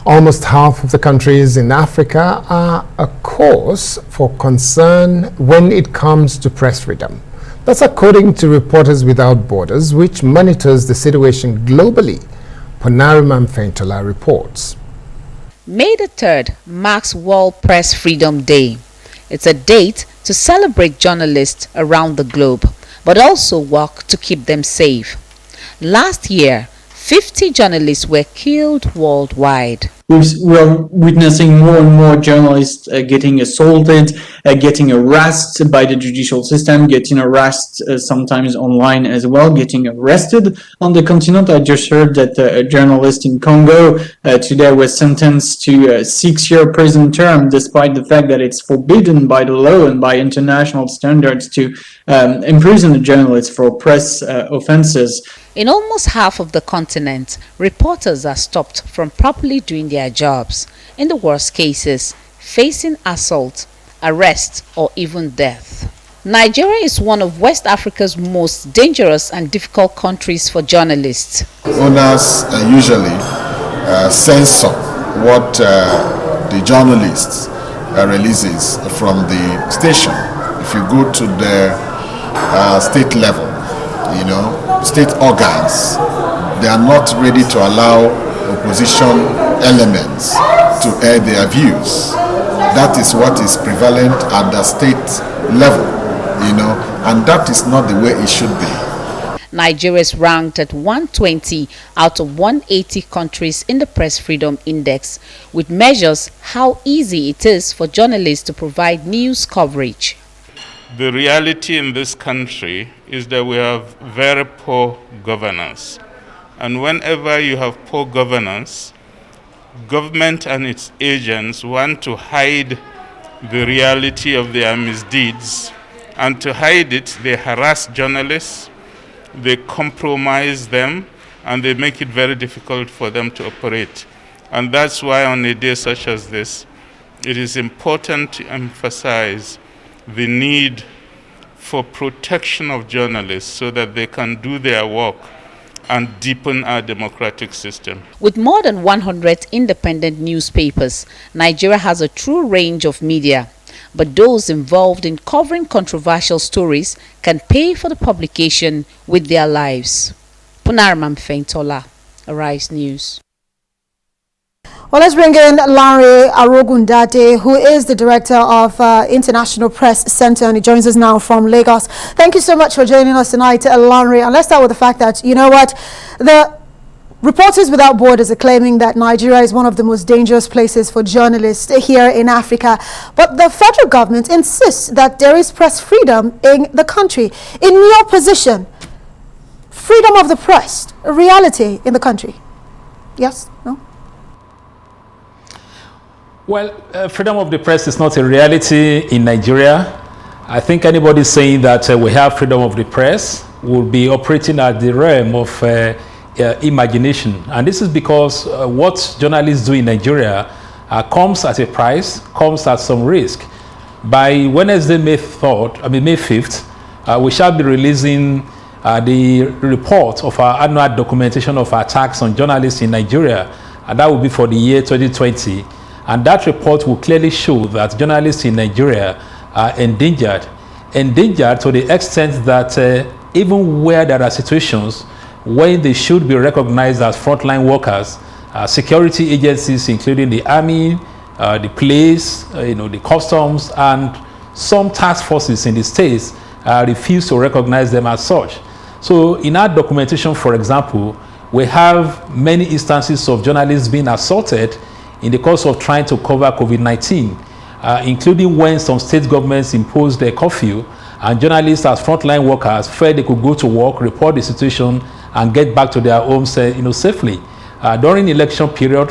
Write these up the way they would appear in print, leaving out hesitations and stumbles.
Almost half of the countries in Africa are a cause for concern when it comes to press freedom. That's according to Reporters Without Borders, which monitors the situation globally. Ponariman Fentola reports. May the 3rd marks World Press Freedom Day. It's a date to celebrate journalists around the globe, but also work to keep them safe. Last year, 50 journalists were killed worldwide. We're witnessing more and more journalists getting assaulted, getting arrested by the judicial system, getting arrested sometimes online as well, getting arrested on the continent. I just heard that a journalist in Congo today was sentenced to a 6-year prison term, despite the fact that it's forbidden by the law and by international standards to imprison a journalist for press offenses. In almost half of the continent, reporters are stopped from properly doing their jobs, in the worst cases, facing assault, arrest, or even death. Nigeria is one of West Africa's most dangerous and difficult countries for journalists. Owners usually censor what the journalists releases from the station. If you go to the state level, state organs, they are not ready to allow opposition elements to air their views. That is what is prevalent at the state level, and that is not the way it should be. Nigeria is ranked at 120 out of 180 countries in the Press Freedom Index, which measures how easy it is for journalists to provide news coverage. The reality in this country is that we have very poor governance. And whenever you have poor governance, government and its agents want to hide the reality of their misdeeds. And to hide it, they harass journalists, they compromise them, and they make it very difficult for them to operate. And that's why on a day such as this, it is important to emphasize the need for protection of journalists so that they can do their work and deepen our democratic system. With more than 100 independent newspapers, Nigeria has a true range of media, but those involved in covering controversial stories can pay for the publication with their lives. Ponariman Fentola, Arise News. Well, let's bring in Lanre Arogundade, who is the director of International Press Center, and he joins us now from Lagos. Thank you so much for joining us tonight, Lanre. And let's start with the fact that, the Reporters Without Borders are claiming that Nigeria is one of the most dangerous places for journalists here in Africa. But the federal government insists that there is press freedom in the country. In your position, freedom of the press, a reality in the country? Yes? No? Well, freedom of the press is not a reality in Nigeria. I think anybody saying that we have freedom of the press will be operating at the realm of imagination. And this is because what journalists do in Nigeria comes at a price, comes at some risk. By Wednesday, May 5th, we shall be releasing the report of our annual documentation of attacks on journalists in Nigeria, and that will be for the year 2020. And that report will clearly show that journalists in Nigeria are endangered to the extent that even where there are situations when they should be recognized as frontline workers, security agencies, including the army, the police, the customs, and some task forces in the states refuse to recognize them as such. So in our documentation, for example, we have many instances of journalists being assaulted in the course of trying to cover COVID-19, including when some state governments imposed a curfew and journalists as frontline workers felt they could go to work, report the situation, and get back to their homes safely. During the election period,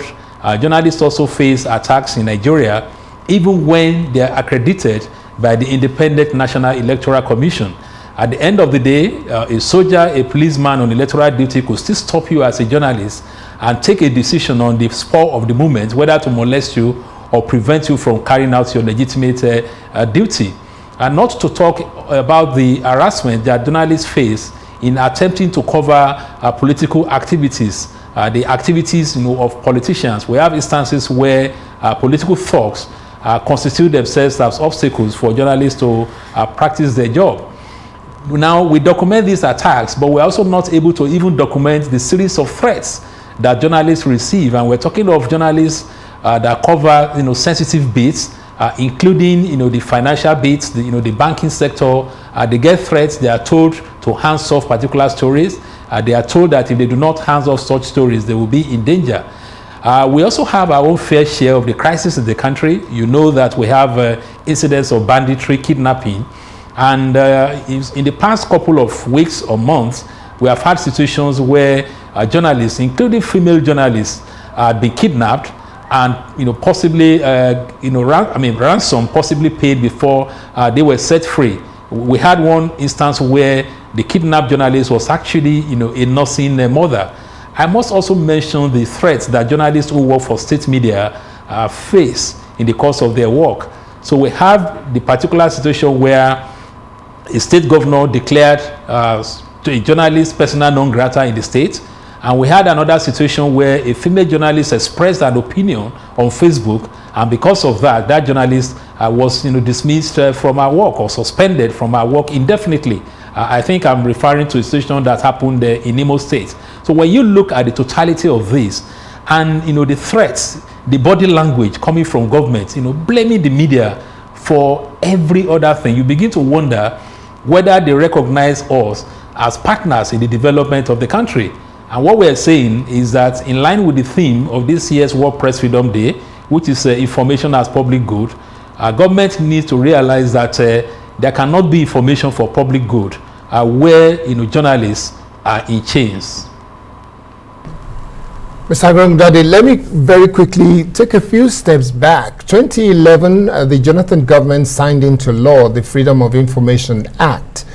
journalists also face attacks in Nigeria, even when they are accredited by the Independent National Electoral Commission. At the end of the day, a soldier, a policeman on electoral duty could still stop you as a journalist and take a decision on the spur of the moment, whether to molest you or prevent you from carrying out your legitimate duty. And not to talk about the harassment that journalists face in attempting to cover political activities the activities, of politicians. We have instances where political thugs constitute themselves as obstacles for journalists to practice their job. Now, we document these attacks, but we're also not able to even document the series of threats that journalists receive. And we're talking of journalists that cover, sensitive bits, including, the financial bits, the banking sector. They get threats. They are told to hands off particular stories. They are told that if they do not hands off such stories, they will be in danger. We also have our own fair share of the crisis in the country. You know that we have incidents of banditry, kidnapping. And in the past couple of weeks or months, we have had situations where journalists, including female journalists, have been kidnapped and possibly ransom possibly paid before they were set free. We had one instance where the kidnapped journalist was actually a nursing mother. I must also mention the threats that journalists who work for state media face in the course of their work. So we have the particular situation where a state governor declared to a journalist persona non grata in the state. And we had another situation where a female journalist expressed an opinion on Facebook, and because of that, that journalist was dismissed from her work or suspended from her work indefinitely. I think I'm referring to a situation that happened in Imo State. So when you look at the totality of this, and the threats, the body language coming from government, blaming the media for every other thing, you begin to wonder whether they recognize us as partners in the development of the country. And what we're saying is that in line with the theme of this year's World Press Freedom Day, which is information as public good, government needs to realize that there cannot be information for public good where journalists are in chains. Mr. Arogundade, let me very quickly take a few steps back. 2011, the Jonathan government signed into law the Freedom of Information Act.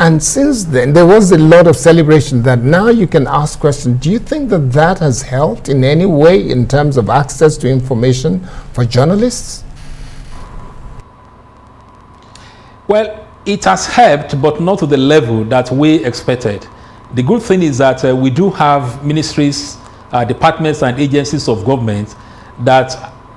And since then, there was a lot of celebration that now you can ask questions. Do you think that that has helped in any way in terms of access to information for journalists? Well, it has helped, but not to the level that we expected. The good thing is that we do have ministries, departments and agencies of government that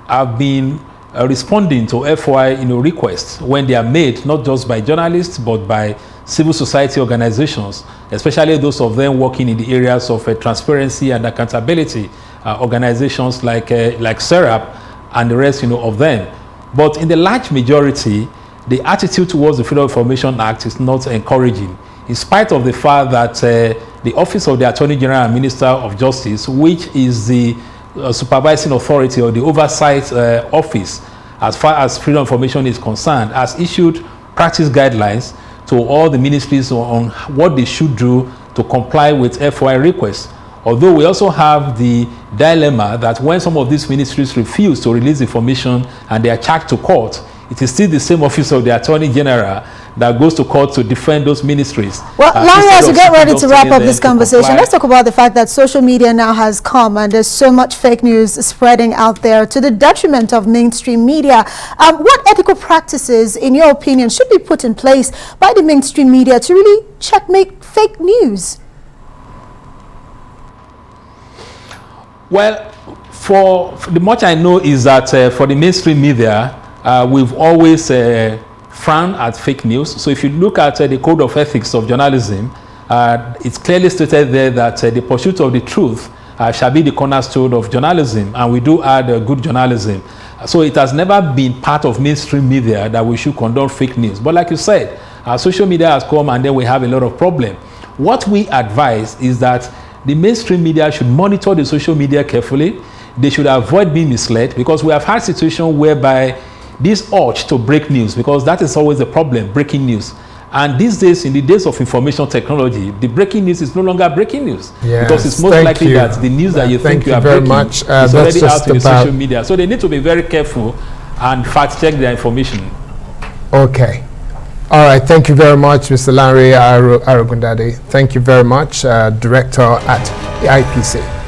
have been responding to FOI requests when they are made, not just by journalists, but by civil society organizations, especially those of them working in the areas of transparency and accountability, organizations like SERAP and the rest of them. But in the large majority, the attitude towards the Freedom of Information Act is not encouraging, in spite of the fact that the Office of the Attorney General and Minister of Justice, which is the supervising authority or the oversight office as far as freedom of information is concerned, has issued practice guidelines to all the ministries on what they should do to comply with FOI requests. Although we also have the dilemma that when some of these ministries refuse to release information and they are charged to court, it is still the same Office of the Attorney General that goes to court to defend those ministries. Well, Lanre, as we get ready to wrap up this conversation, let's talk about the fact that social media now has come and there's so much fake news spreading out there to the detriment of mainstream media. What ethical practices, in your opinion, should be put in place by the mainstream media to really checkmate fake news? Well, for the much I know is that for the mainstream media, we've always frowned at fake news. So if you look at the Code of Ethics of Journalism, it's clearly stated there that the pursuit of the truth shall be the cornerstone of journalism, and we do add good journalism. So it has never been part of mainstream media that we should condone fake news. But like you said, social media has come and then we have a lot of problems. What we advise is that the mainstream media should monitor the social media carefully. They should avoid being misled, because we have had situations whereby this urge to break news, because that is always the problem, breaking news. And these days, in the days of information technology, the breaking news is no longer breaking news. Yes, because it's most likely that the news that you think you are breaking is already out in the social media. So they need to be very careful and fact check their information. Okay. All right. Thank you very much, Mr. Lanre Arogundade. Thank you very much, Director at the IPC.